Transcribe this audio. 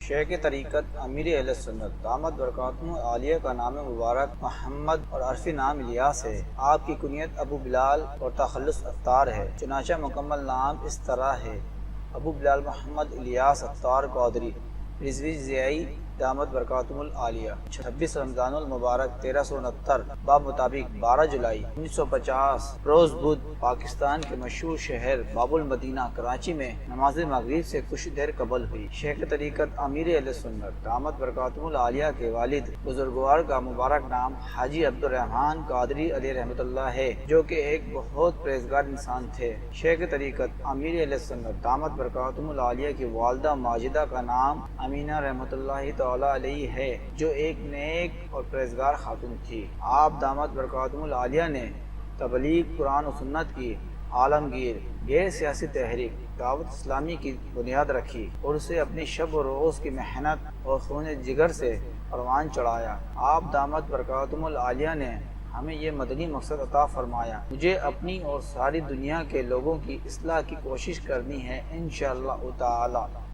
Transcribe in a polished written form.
شیخ طریقت امیر اہل سنت دامت برکاتہم العالیہ کا نام مبارک محمد اور عرفی نام الیاس ہے۔ آپ کی کنیت ابو بلال اور تخلص عطار ہے، چنانچہ مکمل نام اس طرح ہے: ابو بلال محمد الیاس عطار قادری رضوی ضیائی دامت برکاتہم العالیہ۔ 26 رمضان المبارک 1369 باب مطابق 12 جولائی 1950 روز بدھ پاکستان کے مشہور شہر باب المدینہ کراچی میں نماز مغرب سے کچھ دیر قبل ہوئی۔ شیخ طریقت امیر اہل سنت دامت برکاتہم العالیہ کے والد بزرگوار کا مبارک نام حاجی عبد الرحمن قادری علیہ رحمۃ اللہ ہے، جو کہ ایک بہت پرہیزگار انسان تھے۔ شیخ طریقت امیر اہل سنت دامت برکاتہم العالیہ کی والدہ ماجدہ کا نام امینہ رحمۃ اللہ تعالی علیہ ہے، جو ایک نیک اور پرہیزگار خاتون تھی۔ آپ دامت برکاتہم العالیہ نے تبلیغ قرآن و سنت کی عالمگیر غیر سیاسی تحریک دعوت اسلامی کی بنیاد رکھی اور اسے اپنی شب و روز کی محنت اور خون جگر سے پروان چڑھایا۔ آپ دامت برکاتہم العالیہ نے ہمیں یہ مدنی مقصد عطا فرمایا: مجھے اپنی اور ساری دنیا کے لوگوں کی اصلاح کی کوشش کرنی ہے انشاءاللہ تعالی۔